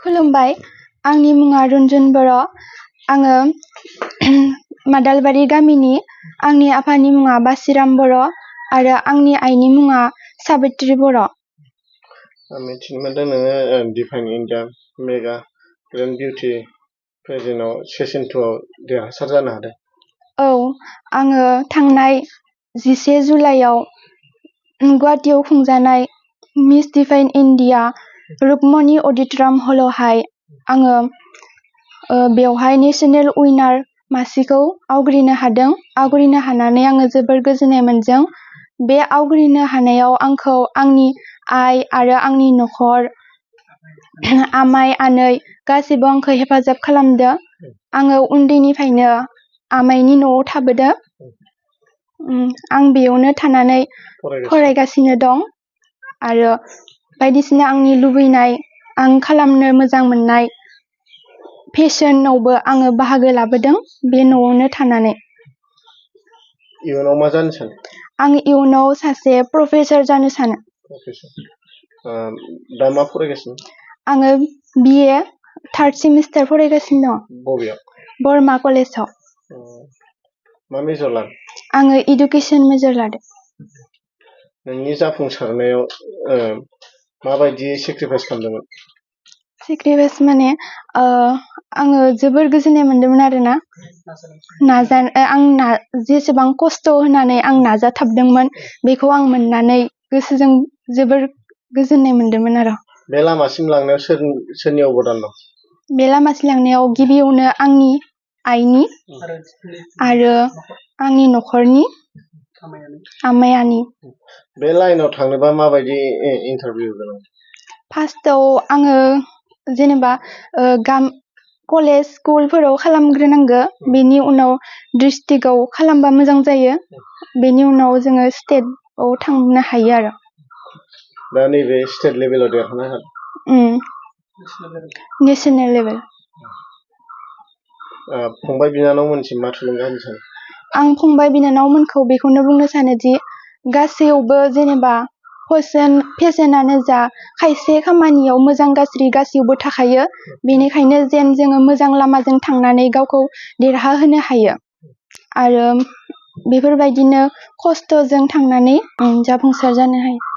खुलुमबाय आंनि मुङा रुनजुन बर'। आङो मादालबारि गामिनि। आंनि आफानि मुङा बासिराम बर' आरो आंनि आइनि मुङा साबित्रि बर'। मिथिनो मोनदों नोङो define India mega grand beauty पेजेन्टआव सेसन 2 आव देरहासार जानो हादों। औ, आङो थांनाय 11 जुलाइआव गुवाहाटीआव खुंजानाय मिस डिफाइन इन्डिया रुक्मणी अडिट'रियाम हलावहाय आङो बेवहाय नेशनेल उइनार मासिखौ आवग्रिनो हादों। आवग्रिनो हानानै आङो जोबोर गोजोननाय मोनदों। बे आवग्रिनो हानायाव आंखौ आंनि आइ आरो आंनि नखर आमाइ आनै गासैबो आंखौ हेफाजाब खालामदों। आङो उन्दैनिफ्रायनो आमाइनि न'आव थाबोदों। आं बेयावनो थानानै फरायगासिनो दं आरो बायदिसिना आंनि लुबैनाय आं खालामनो मोजां मोननाय फेशनावबो आङो बाहागो लाबोदों बे न'आवनो थानानै। इयुनाव मा जानो सानो? आं इयुनाव सासे प्रफेसार जानो सानो। दा मा फरायगासिनो? आङो BA 3rd सेमिस्टार फरायगासिनो दं। बबेयाव? बरमा कलेजाव। मा मेजर लादों? आङो इडुकेसन मेजर लादों। नोंनि जाफुंसारनायाव माबायदि सेक्रिफाइस खालामदोंमोन? सेक्रिफाइस माने आङो जोबोर गोजोननाय मोन्दोंमोन आरोना। आं जेसेबां खस्थ' होनानै आं नाजाथाबदोंमोन बेखौ आं मोननानै गोसोजों जोबोर गोजोननाय मोन्दोंमोन आरो। बे लामासिम लांनायाव सोरनि अबदान दं? बे लामासिम लांनायाव गिबियावनो आंनि आइनि आरो आंनि नखरनि आमाइयानि। बे लाइनाव थांनोबा माबायदि इन्टारभिउ होनांगौ? फार्स्टआव आङो जेनेबा कलेज स्कुलफोराव खालामग्रोनांगो। बेनि उनाव डिस्ट्रिक्टआव खालामबा मोजां जायो। बेनि उनाव जोङो स्टेटआव थांनो हायो आरो। दा नैबे स्टेट लेभेलाव देरहानो हादों? National level. फंबाय बिनानावमोनसिम मा थुलुंगा होनो सानो? आं फंबाय बिनानावमोनखौ बेखौनो बुंनो सानोदि गासैयावबो जेनेबा फेशनानो जा खायसे खामानियाव मोजां गाज्रि गासैयावबो थाखायो। बेनिखायनो जेन जोङो मोजां लामाजों थांनानै गावखौ देरहाहोनो हायो आरो बेफोरबायदिनो खस्थ'जों थांनानै जाफुंसार जानो हायो।